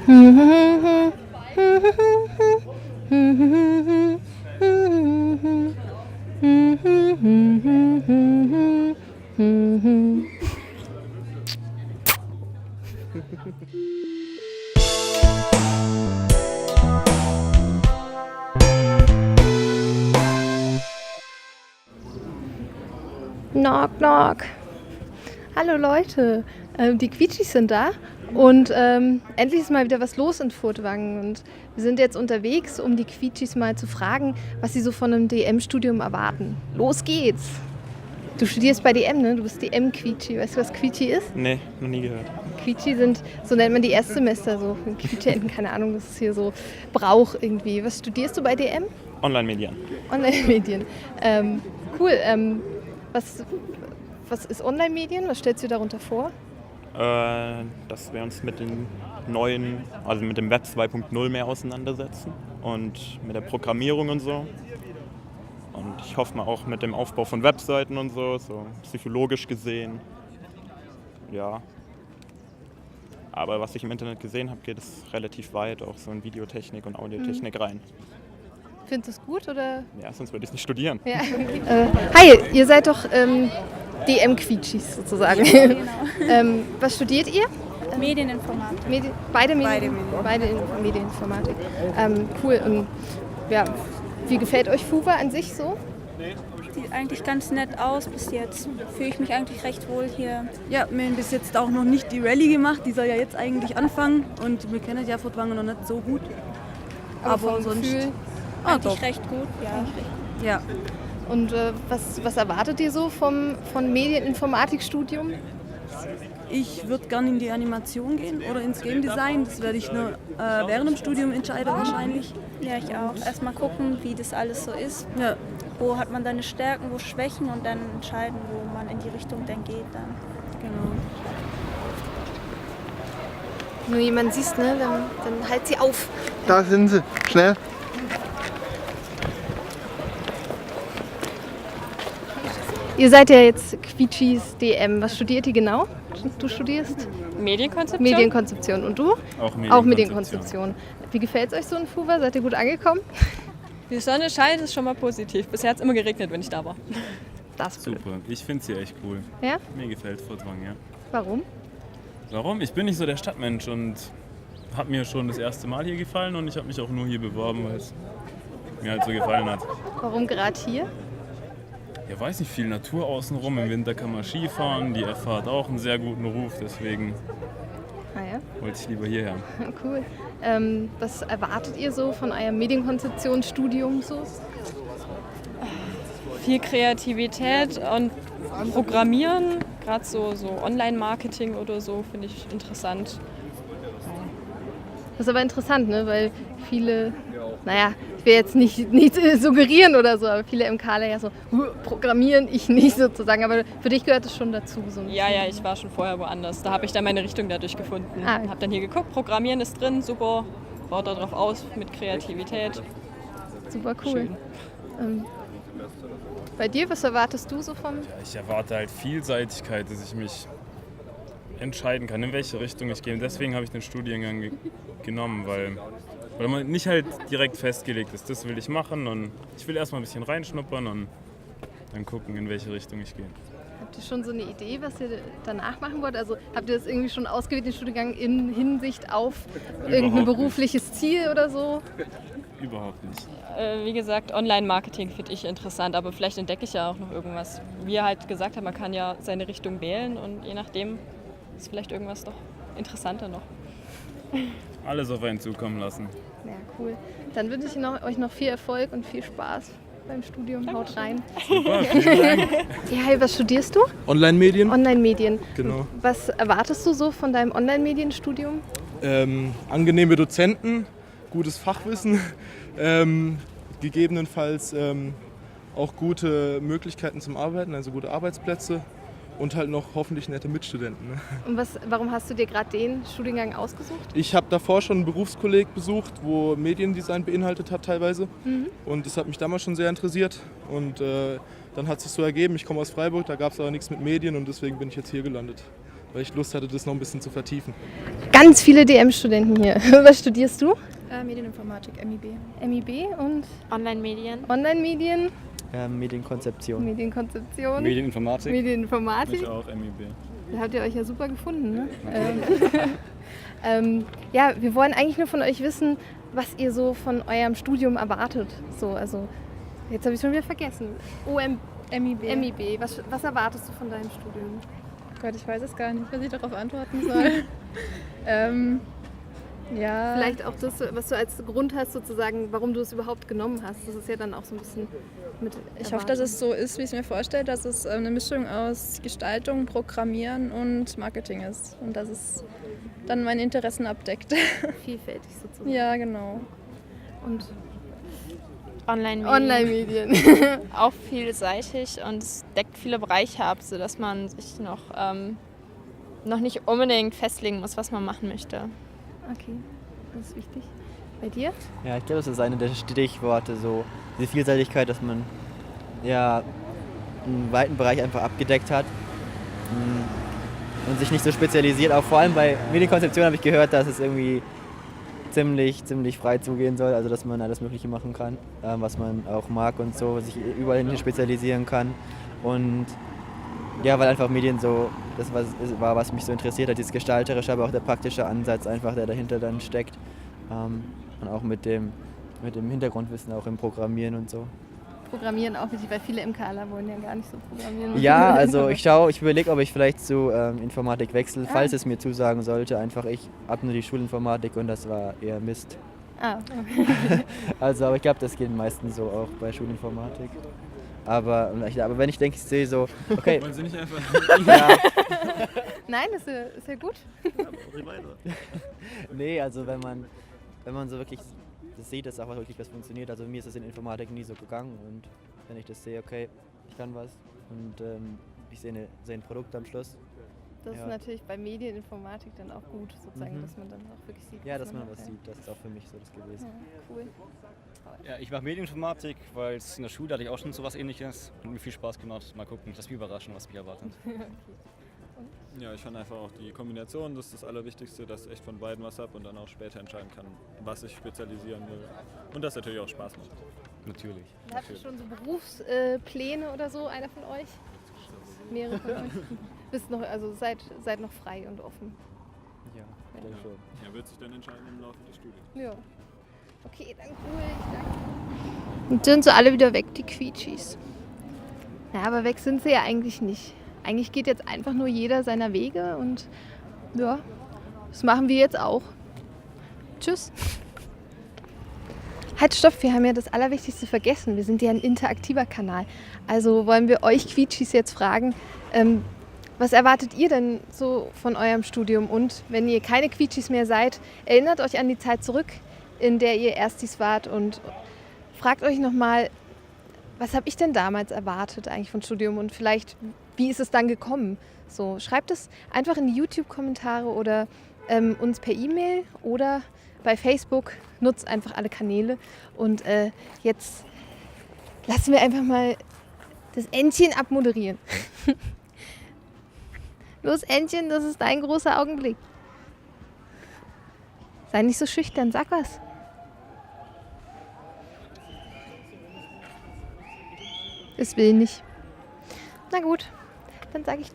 Knock, knock. Hallo Leute, die Quietschis sind da und endlich ist mal wieder was los in Furtwangen und wir sind jetzt unterwegs, um die Quietschis mal zu fragen, was sie so von einem DM-Studium erwarten. Los geht's! Du studierst bei DM, ne? Du bist DM-Quietschi. Weißt du, was Quietschi ist? Nee, noch nie gehört. Quietschi sind, so nennt man die Erstsemester, so Quietschi-Enten, keine Ahnung, das ist hier so Brauch irgendwie. Was studierst du bei DM? Online-Medien. Online-Medien. Cool. Was ist Online-Medien? Was stellst du dir darunter vor? Dass wir uns mit den neuen, also mit dem Web 2.0 mehr auseinandersetzen und mit der Programmierung und so. Und ich hoffe mal auch mit dem Aufbau von Webseiten und so psychologisch gesehen. Ja. Aber was ich im Internet gesehen habe, geht es relativ weit, auch so in Videotechnik und Audiotechnik rein. Findest du es gut oder? Ja, sonst würde ich es nicht studieren. Ja. Hi, ihr seid doch DM-Quietschis sozusagen. Ja, genau. Was studiert ihr? Medieninformatik. Beide Medieninformatik. Cool. Und ja, wie gefällt euch FUWA an sich so? Sieht eigentlich ganz nett aus bis jetzt. Fühle ich mich eigentlich recht wohl hier. Ja, wir haben bis jetzt auch noch nicht die Rallye gemacht, die soll ja jetzt eigentlich anfangen und wir kennen ja Furtwangen noch nicht so gut. Aber vom sonst Gefühl? Eigentlich recht gut, ja. Ja. Und was erwartet ihr so vom Medieninformatikstudium? Ich würde gerne in die Animation gehen oder ins Game Design. Das werde ich nur während dem Studium entscheiden wahrscheinlich. Ja, ich auch. Erstmal gucken, wie das alles so ist. Ja. Wo hat man seine Stärken, wo Schwächen und dann entscheiden, wo man in die Richtung dann geht. Dann. Genau. Wenn du jemanden siehst, ne, dann halt sie auf. Da sind sie, schnell. Ihr seid ja jetzt Quietschis DM. Was studiert ihr genau? Du studierst? Medienkonzeption. Medienkonzeption. Und du? Auch Medienkonzeption. Wie gefällt es euch so in FUWA? Seid ihr gut angekommen? Die Sonne scheint, ist schon mal positiv. Bisher hat es immer geregnet, wenn ich da war. Das ist blöd. Super, ich finde sie echt cool. Ja? Mir gefällt Furtwangen, ja. Warum? Warum? Ich bin nicht so der Stadtmensch und hat mir schon das erste Mal hier gefallen und ich habe mich auch nur hier beworben, weil es mir halt so gefallen hat. Warum gerade hier? Ja, weiß nicht, viel Natur außenrum. Im Winter kann man Skifahren, die FH hat auch einen sehr guten Ruf, deswegen Ah ja, wollte ich lieber hierher. cool. Was erwartet ihr so von eurem Medienkonzeptionsstudium so? Viel Kreativität und Programmieren, gerade so Online-Marketing oder so, finde ich interessant. Das ist aber interessant, ne? Weil viele, naja, ich will jetzt nicht suggerieren oder so, aber viele MKler ja so, programmieren ich nicht sozusagen, aber für dich gehört es schon dazu. So Ja, ich war schon vorher woanders. Da habe ich dann meine Richtung dadurch gefunden. Ah. Habe dann hier geguckt, Programmieren ist drin, super, baut darauf aus mit Kreativität. super cool. Bei dir, was erwartest du so vom? Ich erwarte halt Vielseitigkeit, dass ich mich entscheiden kann, in welche Richtung ich gehe. Und deswegen habe ich den Studiengang genommen, weil man nicht halt direkt festgelegt ist, das will ich machen und ich will erstmal ein bisschen reinschnuppern und dann gucken, in welche Richtung ich gehe. Habt ihr schon so eine Idee, was ihr danach machen wollt? Also habt ihr das irgendwie schon ausgewählt, den Studiengang in Hinsicht auf irgendein berufliches Ziel oder so? Überhaupt nicht. Wie gesagt, Online-Marketing finde ich interessant, aber vielleicht entdecke ich ja auch noch irgendwas. Wie er halt gesagt hat, man kann ja seine Richtung wählen und je nachdem ist vielleicht irgendwas doch interessanter noch. Alles auf einen zukommen lassen. Ja, cool. Dann wünsche ich euch noch viel Erfolg und viel Spaß beim Studium. Haut rein. Super, vielen Dank. Ja, hi, was studierst du? Online-Medien. Online-Medien. Genau. Was erwartest du so von deinem Online-Medienstudium? Angenehme Dozenten, gutes Fachwissen, gegebenenfalls auch gute Möglichkeiten zum Arbeiten, also gute Arbeitsplätze und halt noch hoffentlich nette Mitstudenten. Ne? Und warum hast du dir gerade den Studiengang ausgesucht? Ich habe davor schon einen Berufskolleg besucht, wo Mediendesign beinhaltet hat teilweise und das hat mich damals schon sehr interessiert und dann hat es sich so ergeben, ich komme aus Freiburg, da gab es aber nichts mit Medien und deswegen bin ich jetzt hier gelandet. weil ich Lust hatte, das noch ein bisschen zu vertiefen. Ganz viele DM-Studenten hier. Was studierst du? Medieninformatik, MIB. MIB und Online-Medien. Online-Medien, Medienkonzeption. Medienkonzeption, Medieninformatik. Medieninformatik. Ich auch, MIB. Da habt ihr euch ja super gefunden, ne? Ja, wir wollen eigentlich nur von euch wissen, was ihr so von eurem Studium erwartet. So, also, jetzt habe ich schon wieder vergessen. MIB. Was erwartest du von deinem Studium? Gott, ich weiß es gar nicht, was ich darauf antworten soll. Ja. Vielleicht auch das, was du als Grund hast, sozusagen, warum du es überhaupt genommen hast. Das ist ja dann auch so ein bisschen mit Ich hoffe, dass es so ist, wie ich es mir vorstelle, dass es eine Mischung aus Gestaltung, Programmieren und Marketing ist. Und dass es dann meine Interessen abdeckt. vielfältig sozusagen. Ja, genau. Und Online-Medien. Online-Medien. Auch vielseitig und es deckt viele Bereiche ab, sodass man sich noch nicht unbedingt festlegen muss, was man machen möchte. Okay, das ist wichtig. Bei dir? Ja, ich glaube, das ist eine der Stichworte, so diese Vielseitigkeit, dass man ja einen weiten Bereich einfach abgedeckt hat und sich nicht so spezialisiert. Auch vor allem bei Medienkonzeption habe ich gehört, dass es irgendwie ziemlich frei zugehen soll, also dass man alles Mögliche machen kann, was man auch mag und so, sich überall hin spezialisieren kann. Und ja, weil einfach Medien so das war, was mich so interessiert hat, dieses Gestalterische, aber auch der praktische Ansatz einfach, der dahinter dann steckt. Und auch mit dem Hintergrundwissen auch im Programmieren und so. Programmieren auch wichtig, weil viele MKler wollen ja gar nicht so programmieren. Ja, also ich überlege, ob ich vielleicht zu Informatik wechsle, falls es mir zusagen sollte. Einfach, ich habe nur die Schulinformatik und das war eher Mist. Okay. Also, aber ich glaube, das geht meistens so auch bei Schulinformatik. Aber wenn ich denke, ich sehe so, okay. Wollen Sie nicht einfach... Ja. Nein, ist ja gut. Nee, also wenn man so wirklich das sieht, dass auch wirklich was funktioniert. Also mir ist das in Informatik nie so gegangen und wenn ich das sehe, okay, ich kann was und ich sehe ein Produkt am Schluss. Das ist natürlich bei Medieninformatik dann auch gut, sozusagen, dass man dann auch wirklich sieht. Ja, dass man was sieht, das ist auch für mich so das gewesen. Ja, cool. Ja, ich mache Medieninformatik, weil in der Schule hatte ich auch schon so was Ähnliches und mir viel Spaß gemacht. Mal gucken, lass mich überraschen, was mich erwartet. Ja, ich fand einfach auch die Kombination, das ist das Allerwichtigste, dass ich echt von beiden was habe und dann auch später entscheiden kann, was ich spezialisieren will. Und das natürlich auch Spaß macht. Natürlich. Habt ihr schon so Berufspläne oder so, einer von euch? Mehrere von euch? Seid noch frei und offen. Ja, ich denke schon. Ja, wird sich dann entscheiden im Laufe des Studiums. Ja. Okay, dann cool, ich danke. Und sind sie alle wieder weg, die Quietschis. Ja, aber weg sind sie ja eigentlich nicht. Eigentlich geht jetzt einfach nur jeder seiner Wege und ja, das machen wir jetzt auch. Tschüss. Halt, stopp, wir haben ja das Allerwichtigste vergessen. Wir sind ja ein interaktiver Kanal. Also wollen wir euch Quietschis jetzt fragen, was erwartet ihr denn so von eurem Studium? Und wenn ihr keine Quietschis mehr seid, erinnert euch an die Zeit zurück, in der ihr Erstis wart und fragt euch nochmal, was habe ich denn damals erwartet eigentlich von Studium und vielleicht, wie ist es dann gekommen? So, schreibt es einfach in die YouTube-Kommentare oder uns per E-Mail oder bei Facebook. Nutzt einfach alle Kanäle. Und jetzt lassen wir einfach mal das Entchen abmoderieren. Los, Entchen, das ist dein großer Augenblick. Sei nicht so schüchtern, sag was. Es will nicht. Na gut, dann sage ich